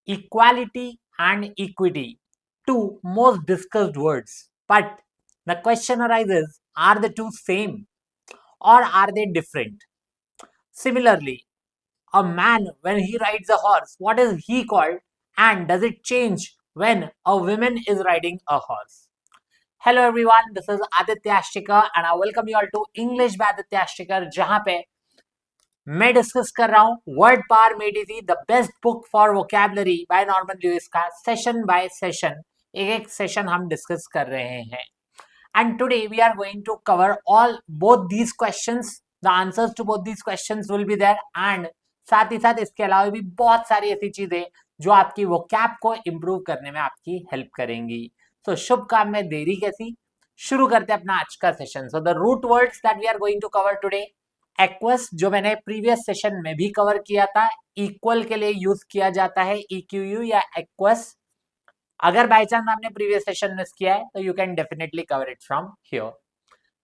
equality and equity, two most discussed words. But the question arises, are the two same or are they different? Similarly, a man, when he rides a horse, what is he called? And does it change when a woman is riding a horse? Hello everyone, this is Aditya Ashtikar and I welcome you all to English by Aditya Ashtikar, जहाँ पे मैं discuss कर रहा हूँ word power made easy the best book for vocabulary by Norman Lewis का session by session एक एक session हम डिस्कस कर रहे हैं and today we are going to cover all both these questions the answers to both these questions will be there and साथ ही साथ इसके अलावा भी बहुत सारी ऐसी चीजें जो आपकी वोकैब को इम्प्रूव करने में आपकी हेल्प करेंगी तो शुभ काम में देरी कैसी शुरू करते हैं अपना आज का session so the root words that we are going to cover today aequus जो मैंने प्रीवियस सेशन में भी कवर किया था इक्वल के लिए यूज किया जाता है EQU या एक्वस अगर बाय चांस आपने प्रीवियस सेशन मिस किया है तो you can definitely cover it from here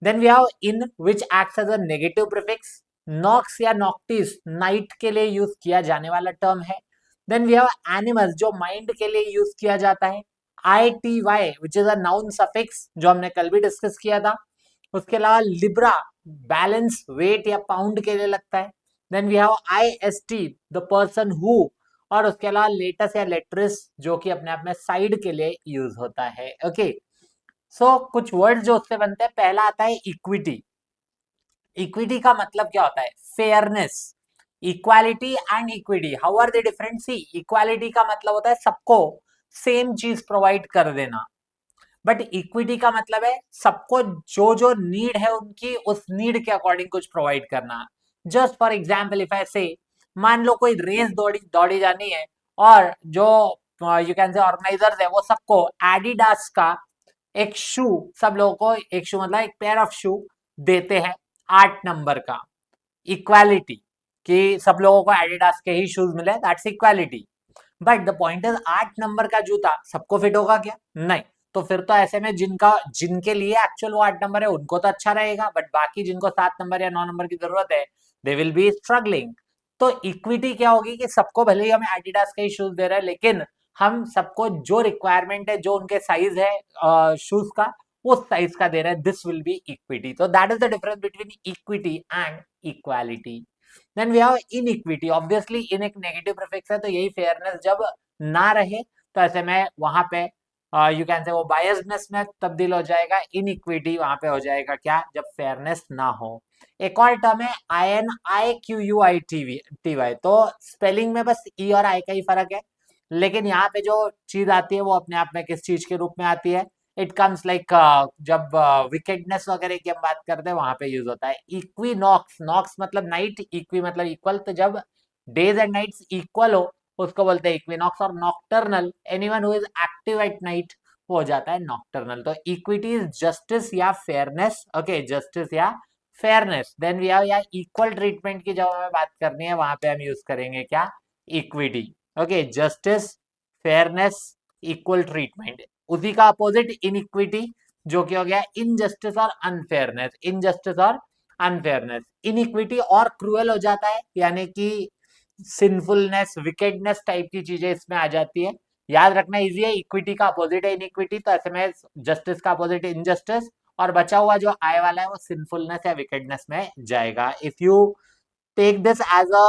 then we have in which acts as a negative prefix nox या नॉक्टिस नाइट के लिए यूज किया जाने वाला टर्म है देन वी हैव एनिमल्स जो माइंड के लिए यूज किया जाता है ITY which is a noun suffix जो हमने कल भी डिस्कस किया था उसके अलावा लिब्रा बैलेंस वेट या पाउंड के लिए लगता है then we have IST the person who और उसके अलावा लेटस या लेट्रिस जो कि अपने आप में साइड के लिए यूज होता है ओके सो कुछ वर्ड जो उससे बनते हैं पहला आता है इक्विटी इक्विटी का मतलब क्या होता है fairness equality and equity how are they different see equality का मतलब होता है सबको सेम चीज प्रोवाइड कर देना बट इक्विटी का मतलब है सबको जो जो नीड है उनकी उस नीड के अकॉर्डिंग कुछ प्रोवाइड करना just for example if I से मान लो कोई रेस दौड़ी दौड़ी जानी है और जो यू कैन से ऑर्गेनाइजर्स है वो सबको एडिडास का एक शू सब लोगों को एक शू मतलब एक पेयर ऑफ शू देते हैं 8 नंबर का इक्वालिटी कि सब लोगों को एडिडास के ही शूज मिले that's equality but the point is 8 number का जूता सबको फिट होगा क्या नहीं तो फिर तो ऐसे में जिनके लिए एक्चुअल वो 8 नंबर है उनको तो अच्छा रहेगा बट बाकी जिनको 7 नंबर या 9 नंबर की जरूरत है दे विल बी स्ट्रगलिंग तो इक्विटी क्या होगी कि सबको भले ही हमें एडिडास के ही शूज दे रहे हैं लेकिन हम सबको जो रिक्वायरमेंट है जो उनके साइज है शूज का उस साइज का दे रहे हैं दिस विल बी इक्विटी तो that is the difference between equity and equality then we have inequity obviously in एक नेगेटिव प्रीफिक्स है तो यही फेयरनेस जब ना रहे तो ऐसे में वहां पे यू कैन से वो बायस्डनेस में तब्दील हो जाएगा इनइक्विटी वहां पे हो जाएगा क्या जब फेयरनेस ना हो एक और टर्म है INIQUITY तो स्पेलिंग में बस ई और आई का ही फर्क है लेकिन यहाँ पे जो चीज आती है वो अपने आप में किस चीज के रूप में आती है इट कम्स लाइक जब विकेडनेस वगैरह की हम बात करते हैं वहां पे यूज होता है इक्विनॉक्स नॉक्स मतलब नाइट इक्वी मतलब इक्वल तो जब डेज एंड नाइट्स इक्वल हो उसको बोलते हैं इक्विनॉक्स और nocturnal anyone who is active at night वो हो जाता है नॉक्टर्नल तो इक्विटी इज जस्टिस या फेयरनेस ओके जस्टिस या फेयरनेस देन वी हैव या इक्वल ट्रीटमेंट की जब हमें बात करनी है वहां पे हम यूज करेंगे क्या equity okay justice fairness equal treatment उसी का अपोजिट इनइक्विटी जो कि हो गया इनजस्टिस और अनफेयरनेस इनजस्टिस और अनफेयरनेस इनइक्विटी और क्रूअल हो जाता है यानी कि सिंफुलनेस विकेडनेस टाइप की चीजें इसमें आ जाती है याद रखना इजी है इक्विटी का अपोजिट है इनइक्विटी तो ऐसे में जस्टिस का अपोजिट है इनजस्टिस और बचा हुआ जो आय वाला है वो सिंफुलनेस या विकेडनेस में जाएगा if you take this as a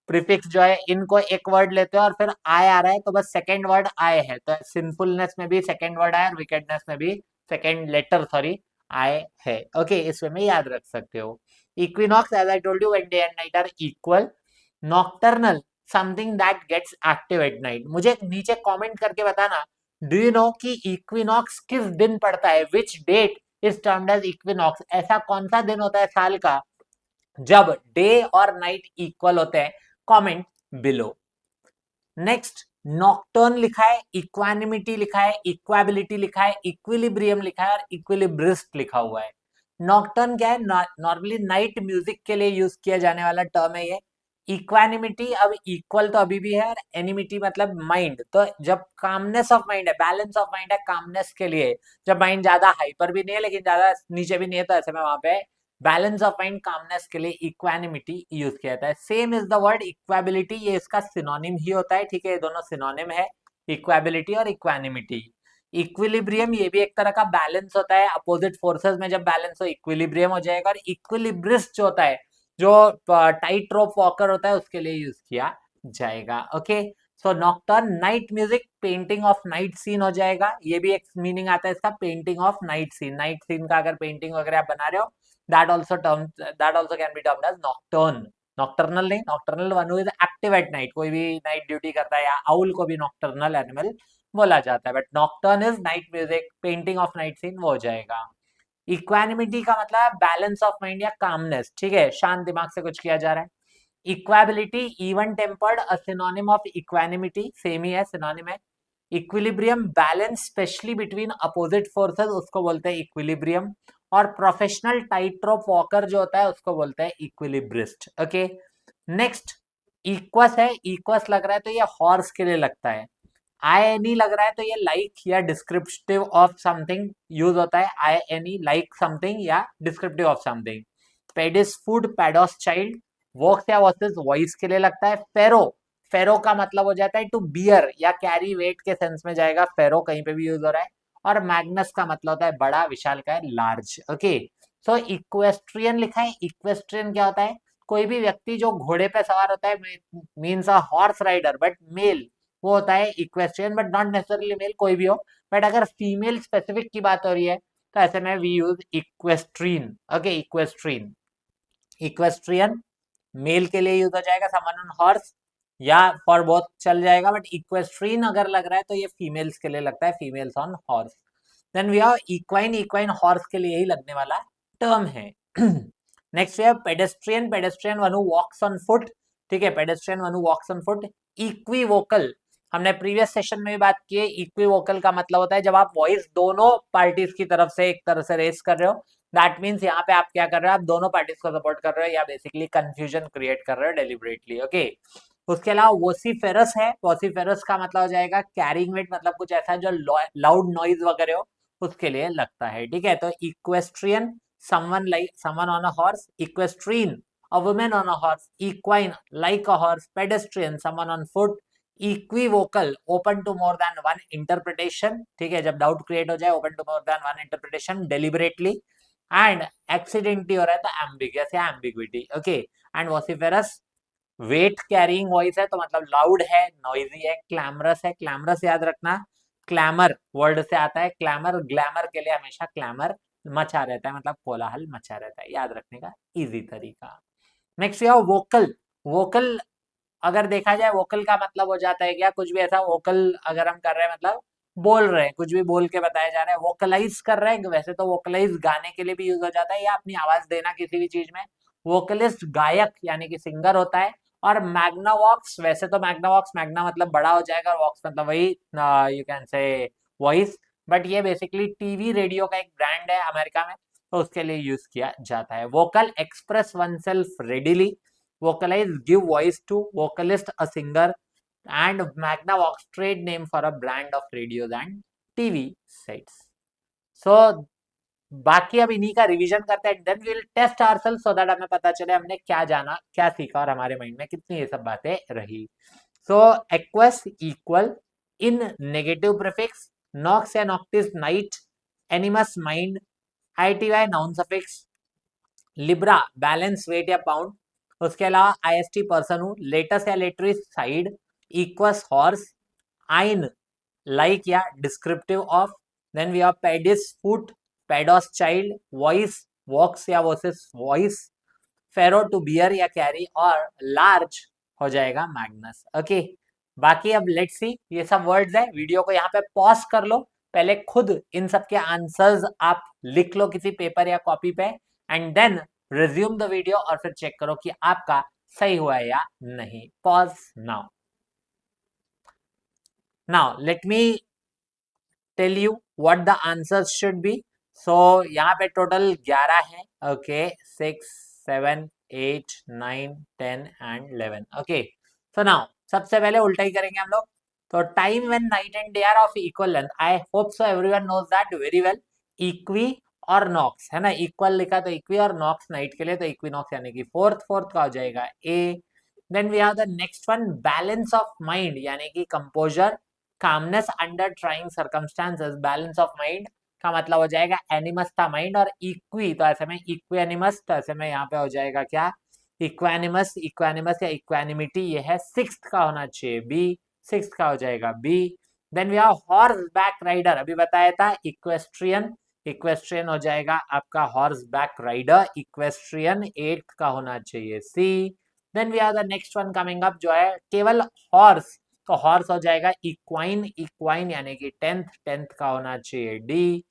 prefix जो है इनको एक वर्ड लेते हैं और फिर आय आ रहा है तो बस सेकेंड वर्ड आय है तो सिंफुलनेस में भी सेकेंड वर्ड आय और विकेडनेस में भी सेकेंड लेटर सॉरी आय है ओके इसमें में याद रख सकते हो equinox as I told you when day and night are equal nocturnal something that gets active at night मुझे नीचे कमेंट करके बताना डू यू नो कि इक्विनॉक्स किस दिन पड़ता है which date is termed as equinox ऐसा कौन सा दिन होता है साल का जब डे और नाइट इक्वल होते हैं कमेंट बिलो नेक्स्ट नॉक्टर्न लिखा है इक्वानिमिटी लिखा है इक्वाबिलिटी लिखा है इक्विलिब्रियम लिखा है और इक्विलिब्रिस्ट लिखा हुआ है नॉक्टर्न क्या है नॉर्मली नाइट म्यूजिक के लिए यूज किया जाने वाला टर्म है ये इक्वानिमिटी अब इक्वल तो अभी भी है और एनिमिटी मतलब माइंड तो जब कामनेस ऑफ माइंड है बैलेंस ऑफ माइंड है कामनेस के लिए जब माइंड ज्यादा हाइपर भी नहीं है लेकिन ज्यादा नीचे भी नहीं है तो ऐसे में वहां पे बैलेंस ऑफ माइंड, कामनेस के लिए इक्वानिमिटी यूज किया जाता है। सेम इज द वर्ड इक्वाबिलिटी, ये इसका सिनोनिम ही होता है, ठीक है, ये दोनों सिनोनिम है, इक्वाबिलिटी और इक्वानिमिटी। इक्विलिब्रियम ये भी एक तरह का बैलेंस होता है, अपोजिट फोर्सेस में जब बैलेंस हो इक्विलिब्रियम हो जाएगा। और इक्विलिब्रिस्ट जो होता है, जो टाइट रोप वॉकर होता है, उसके लिए यूज किया जाएगा। Okay, so nocturne night music, painting of night scene हो जाएगा, ये भी एक मीनिंग आता है इसका, painting of night scene. Night scene का अगर पेंटिंग वगैरह आप बना रहे हो, that also can be termed as nocturne। Nocturnal नहीं, nocturnal one is active at night, कोई भी नाइट ड्यूटी करता है, या आउल को भी नॉक्टर्नल एनिमल बोला जाता है। But nocturne is night music, painting of night scene वो हो जाएगा। इक्वानिमिटी का मतलब बैलेंस ऑफ माइंड या कामनेस, ठीक है, शांत दिमाग से कुछ किया जा रहा है। Equability, even tempered, a synonym of equanimity, same ही है, सिनोनिम है। Equilibrium, balance specially between opposite forces, उसको बोलते हैं इक्विलिब्रियम। और प्रोफेशनल टाइट्रोप वॉकर जो होता है, उसको बोलते हैं इक्विलिब्रिस्ट। ओके, नेक्स्ट इक्वस है, इक्वस लग रहा है तो ये हॉर्स के लिए लगता है। आई एनी लग रहा है तो ये लाइक या डिस्क्रिप्टिव ऑफ समथिंग यूज होता है, आई एनी लाइक समथिंग या descriptive of something. Pedis food, pedos child, vox या वॉसेस वॉइस के लिए लगता है। फेरो, फेरो का मतलब हो जाता है टू बियर या कैरी वेट के सेंस में जाएगा, फेरो कहीं पे भी यूज हो रहा है। और मैग्नस का मतलब होता है बड़ा, विशाल का है लार्ज। ओके, सो इक्वेस्ट्रियन लिखा है, इक्वेस्ट्रियन क्या होता है, कोई भी व्यक्ति जो घोड़े पे सवार होता है, means a horse rider but male, वो होता है equestrian, but not necessarily male, कोई भी हो। बट अगर फीमेल स्पेसिफिक की बात हो रही है तो ऐसे में we use equestrienne. Okay, equestrienne, equestrian male के लिए यूज हो जाएगा, समवन ऑन हॉर्स, या फॉर बोथ चल जाएगा, बट इक्वेस्ट्रीन अगर लग रहा है तो ये फीमेल्स के लिए लगता है, females on horse. Then we have equine, equine horse के लिए ही लगने वाला टर्म है। Next we have pedestrian, pedestrian one who walks on foot, ठीक है, pedestrian one who walks on foot. Equivocal, हमने प्रीवियस सेशन में भी बात की है, इक्विवोकल का मतलब होता है जब आप वॉइस दोनों पार्टीज की तरफ से एक तरह से रेस कर रहे हो, दैट मीन्स यहाँ पे आप क्या कर रहे हो, आप दोनों पार्टीज को सपोर्ट कर रहे हो, या बेसिकली कंफ्यूजन क्रिएट कर रहे हो डेलिबरेटली। ओके, उसके अलावा वोसिफेरस है, वोसिफेरस का मतलब हो जाएगा कैरिंग वेट, मतलब कुछ ऐसा जो लाउड नॉइज वगैरह हो उसके लिए लगता है, ठीक है। तो equestrian, someone like someone on a horse, equestrienne a women on a horse, equine like a horse, pedestrian someone on foot, equivocal open to more than one interpretation, ठीक है, जब डाउट क्रिएट हो जाए open to more than one interpretation deliberately, and accidentally हो रहा है तो ambiguous या ambiguity. Okay, and vociferous weight carrying voice है तो मतलब लाउड है, नॉइजी है। क्लैमरस है, क्लैमरस याद रखना, क्लैमर वर्ड से आता है, क्लैमर ग्लैमर के लिए हमेशा क्लैमर मचा रहता है, मतलब कोलाहल मचा रहता है, याद रखने का इजी तरीका। नेक्स्ट यह वोकल, वोकल अगर देखा जाए वोकल का मतलब हो जाता है क्या, कुछ भी ऐसा, वोकल अगर हम कर रहे हैं मतलब बोल रहे हैं, कुछ भी बोल के बताया जा रहा है, वोकलाइज कर रहे हैं, वैसे तो वोकलाइज गाने के लिए भी यूज हो जाता है, या अपनी आवाज देना किसी भी चीज में। वोकलिस्ट गायक यानी कि सिंगर होता है। और मैग्नावॉक्स, वैसे तो मैग्नावॉक्स, मैग्ना मतलब बड़ा हो जाएगा, वॉक्स मतलब वही, you can say voice, but ये बेसिकली टीवी रेडियो का एक ब्रांड है अमेरिका में, तो उसके लिए यूज किया जाता है। Vocal express one self readily, vocalize give voice to, vocalist a singer, and Magnavox trade name for a brand of radios and TV sets. So बाकी अब इन्हीं का रिवीजन करते हैं, then will test ourselves so that हमें पता चले हमने क्या जाना, क्या सीखा, और हमारे माइंड में कितनी ये सब बातें रही। So aequus equal, in negative prefix, nox या noctis night, animus mind, ITY noun suffix, libra balance weight या पाउंड, उसके अलावा IST पर्सन हूं, लेटस या lateris side, equus horse, ine like या descriptive of, then we have pedis foot, pedos child, voice vox या voces voice, fero to bear या carry, और large हो जाएगा मैग्नस। ओके, बाकी अब लेट्स सी, ये सब वर्ड्स है, वीडियो को यहाँ पे पॉज कर लो, पहले खुद इन सब के आंसर्स आप लिख लो किसी पेपर या कॉपी पे, and then resume the video और फिर चेक करो कि आपका सही हुआ है या नहीं। Pause now. Now let me tell you what the answers should be. So यहाँ पे टोटल 11 है। Okay, 6 7 8 9 10 and 11। Okay, so now सबसे पहले उल्टा ही करेंगे हम लोग। तो time when night and day are of equal length, I hope so everyone knows that very well. Equi और नॉक्स, है ना, इक्वल लिखा तो इक्वी और नॉक्स नाइट के लिए, तो इक्विनॉक्स यानी कि फोर्थ का हो जाएगा A. Then we have the next one balance of mind यानी कि composure, calmness under trying circumstances. Balance of mind का मतलब हो जाएगा एनिमस था माइंड, और इक्वी तो ऐसे में इक्वेनिमस, तो ऐसे में यहाँ पे हो जाएगा क्या, इक्वेनिमस, इक्वेनिमस या इक्वेनिमिटी, ये है सिक्स्थ का होना चाहिए बी, सिक्स्थ का हो जाएगा B. Then we have horse back rider, अभी बताया था इक्वेस्ट्रियन, इक्वेस्ट्रियन हो जाएगा आपका horse back rider, equestrian eighth का होना चाहिए C. Then we are the next one coming up जो है केवल हॉर्स, तो हॉर्स हो जाएगा इक्वाइन, इक्वाइन यानी कि टेंथ, टेंथ का होना चाहिए D.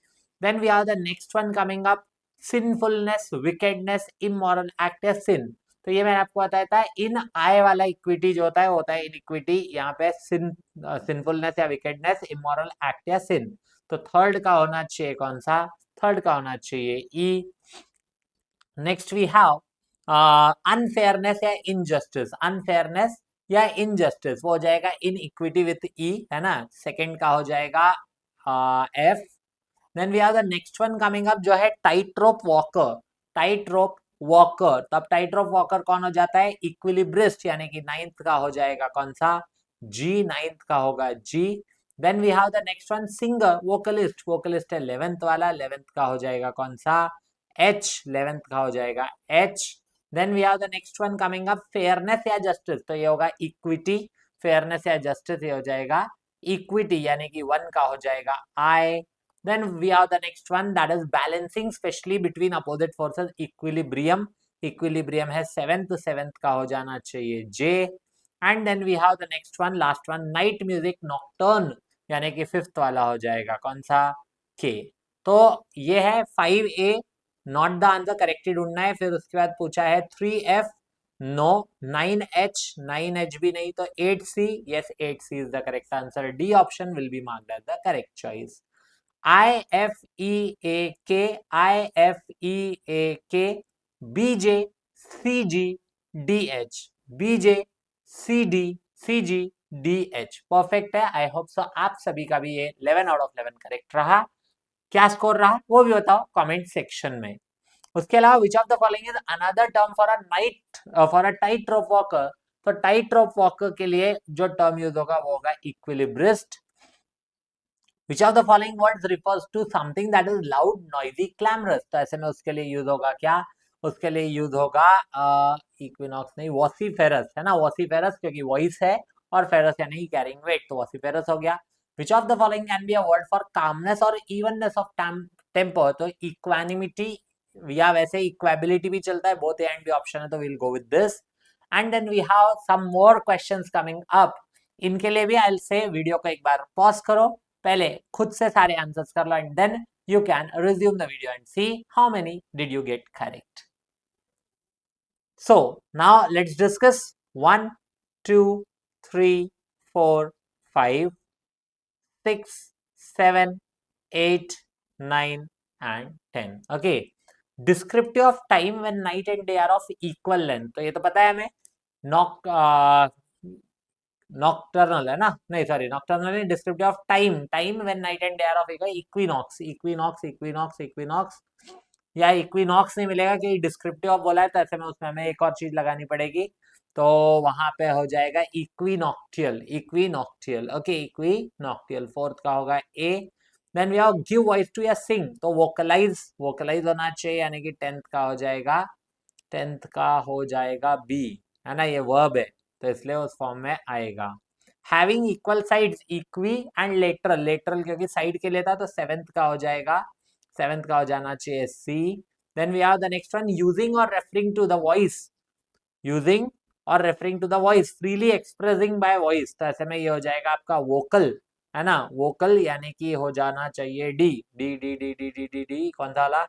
Then we are the next one coming up sinfulness, wickedness, immoral act या सिन। तो ये मैंने आपको बताया था इन आय वाला इक्विटी जो होता है वो होता है इनइक्विटी, यहाँ पे सिंफुलनेस या विकेडनेस, इमोरल एक्ट या सिन। तो थर्ड का होना चाहिए कौन सा, थर्ड का होना चाहिए ई। नेक्स्ट वी हैव अनफेयरनेस या इनजस्टिस, अनफेयरनेस या इनजस्टिस वो हो जाएगा इन इक्विटी विथ ई, है ना, सेकंड का हो जाएगा F. Then we have the next one coming up जो है tightrope walker, tightrope walker, तब टाइट रोप वॉकर कौन हो जाता है, इक्विलिब्रिस्ट यानी कि नाइन्थ का हो जाएगा कौन सा, जी, नाइन्थ का होगा G. Then we have the next one singer, vocalist, vocalist है 11th वाला, 11th का हो जाएगा कौन सा, एच, 11th का हो जाएगा H. Then we have the next one coming up fairness या जस्टिस, तो ये होगा इक्विटी, फेयरनेस या जस्टिस ये हो जाएगा इक्विटी यानी कि 1 का हो जाएगा आई। Then we have the next one that is balancing specially between opposite forces, equilibrium, equilibrium है seventh, seventh का हो जाना चाहिए J। And then we have the next one, last one, night music nocturne यानी कि fifth वाला हो जाएगा कौन सा, K। तो ये है 5A, not the answer correctly ढूंढना है। फिर उसके बाद पूछा है 3F, नो, 9H, 9H भी नहीं, तो 8C, yes 8C is the correct answer, D option will be marked as the correct choice। IFEAK, IFEAK, BJ, CG, DH, BJ, CD, CG, DH perfect है। आई होप सो आप सभी का भी ये 11 out of 11 correct रहा। क्या score रहा वो भी बताओ कमेंट सेक्शन में। उसके अलावा which of the following is another term for a night, for a tight rope walker, तो टाइट रोप वॉकर के लिए जो टर्म यूज होगा वो होगा इक्विलिब्रिस्ट। Which of the following words refers to something that is loud, noisy, clamorous? तो ऐसे में उसके लिए यूज होगा क्या, उसके लिए यूज होगा इक्विनॉक्स नहीं, वॉसीफेरस, है ना, वॉसीफेरस, क्योंकि वॉइस है और फेरस यानी कैरिंग वेट, तो वॉसीफेरस हो गया। Which of the following can be a word for calmness or evenness of temper? तो इक्वानिमिटी या वैसे इक्वेबिलिटी भी चलता है, both A and B option है, तो we'll go with this। And then we have some more questions coming up। इनके लिए भी आई से वीडियो को एक बार पॉज करो, पहले खुद से सारे आंसर्स कर लो, and then you can resume the video and see how many did you get correct। So now let's discuss 1, 2, 3, 4, 5, 6, 7, 8, 9 and 10। okay, descriptive of time when night and day are of equal length, तो ये तो पता है हमें, knock nocturnal है ना, नहीं sorry nocturnal नहीं, descriptive of time, time when night and day are of equinox, equinox, equinox, equinox, या इक्विनॉक्स नहीं मिलेगा कि डिस्क्रिप्टिव ऑफ बोला है, तो ऐसे में उसमें हमें एक और चीज लगानी पड़ेगी, तो वहां पे हो जाएगा इक्विनॉक्टियल, इक्विनॉक्टियल, ओके, इक्विनॉक्टियल फोर्थ का होगा A. Then we have give voice to या सिंग, तो वोकलाइज, वोकलाइज होना चाहिए यानी कि टेंथ का हो जाएगा, टेंथ का हो जाएगा बी, है ना, ये वर्ब है तो इसलिए उस फॉर्म में आएगा। Having equal sides, equi and lateral, lateral क्योंकि साइड के लिए था तो सेवेंथ का हो जाएगा, सेवेंथ का हो जाना चाहिए C. Then we have the next one using और referring to the voice, using और referring to the voice, freely expressing by voice, तो ऐसे में ये हो जाएगा आपका वोकल, है ना, वोकल यानी कि हो जाना चाहिए D, D D D D D D D, कौन सा वाला,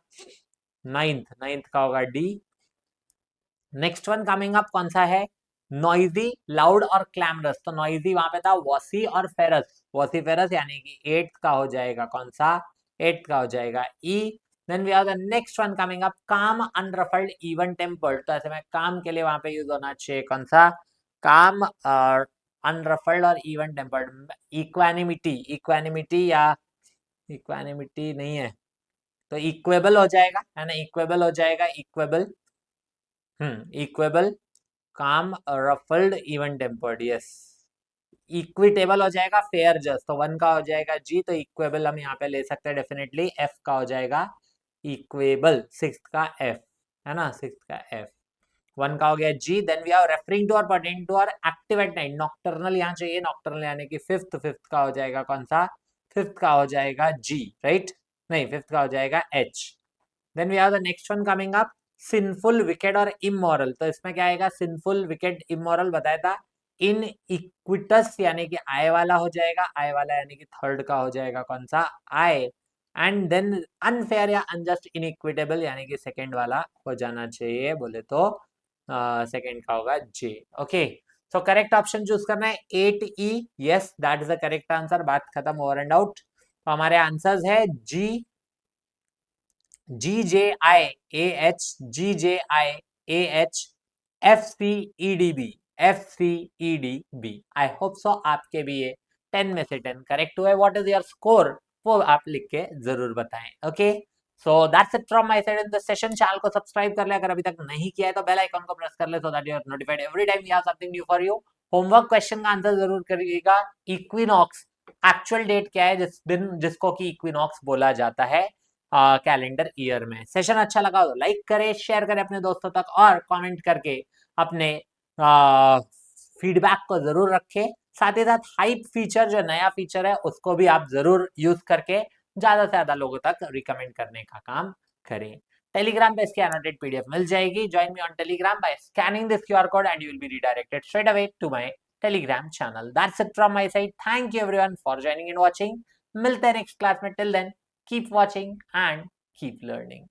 नाइन्थ, नाइन्थ का होगा D. Next one coming up कौन सा है, नॉइजी, लाउड और क्लैमरस, तो नॉइजी वहां पे था वॉसी और फेरस, वॉसी फेरस यानी कि एट्थ का हो जाएगा कौन सा, एट्थ का हो जाएगा E. Then we have the next one coming up calm, unruffled, even tempered, तो ऐसे में काम के लिए वहां पे यूज होना चाहिए कौन सा, काम, अनरफल्ड और इवन टेम्पर्ड। इक्वानिमिटी, इक्वानिमिटी या इक्वानिमिटी नहीं है, तो इक्वेबल हो जाएगा, है ना, इक्वेबल हो जाएगा, इक्वेबल, इक्वेबल, काम, ruffled, even tempered, yes. Equitable हो जाएगा, फेयर जस्ट, तो 1 का हो जाएगा जी, तो इक्वेबल हम यहाँ पे ले सकते हैं डेफिनेटली, एफ का हो जाएगा इक्वेबल, 6th का एफ, है ना, 6th का एफ। 1 का हो गया G. Then we are referring to और परटेनिंग टू और एक्टिव एट नाइट, नॉक्टर्नल यहाँ चाहिए, नॉक्टर्नल यानी कि फिफ्थ का हो जाएगा कौन सा, 5th का हो जाएगा जी, राइट, नहीं 5th का हो जाएगा H. Then we have the next one coming up, sinful, wicked और इमोरल, तो इसमें क्या आएगा, सिंफुल, विकेट, इमोरल बताया था। इन इक्विटस यानी कि आय वाला हो जाएगा, आय वाला यानी कि 3rd का हो जाएगा कौन सा, आय। एंड देन अनफेयर या अनजस्ट, इनइक्विटेबल यानी कि 2nd वाला हो जाना चाहिए, बोले तो 2nd का होगा J. Okay, so correct option choose करना है 8E, yes that is the correct answer, बात खत्म, ओवर एंड आउट। तो हमारे आंसर्स है G, GJIAH, GJIAH, FCEDB, FCEDB। I hope so आपके भी ये 10 में से 10 करेक्ट हुए। व्हाट इज योर स्कोर, वो आप लिख के जरूर बताएं। Okay, so that's it from my side in this session. Channel को सब्सक्राइब कर ले अगर अभी तक नहीं किया है, तो बेल आइकन को प्रेस कर ले so that you are notified every time we have something new for you. Homework question का आंसर जरूर करिएगा। इक्विनॉक्स एक्चुअल डेट क्या है जिस दिन जिसको कि इक्विनॉक्स बोला जाता है कैलेंडर ईयर में। सेशन अच्छा लगा तो लाइक करें, शेयर करें अपने दोस्तों तक, और कमेंट करके अपने फीडबैक को जरूर रखें। साथ ही साथ हाइप फीचर जो नया फीचर है उसको भी आप जरूर यूज करके ज्यादा से ज्यादा लोगों तक रिकमेंड करने का काम करें। टेलीग्राम पे इसकी एनोटेड पीडीएफ मिल जाएगी। Join me on Telegram by scanning this QR code and you will be redirected straight away to my Telegram channel. That's it from my side. Thank you everyone for joining and watching. मिलते हैं next class में। Till then keep watching and keep learning.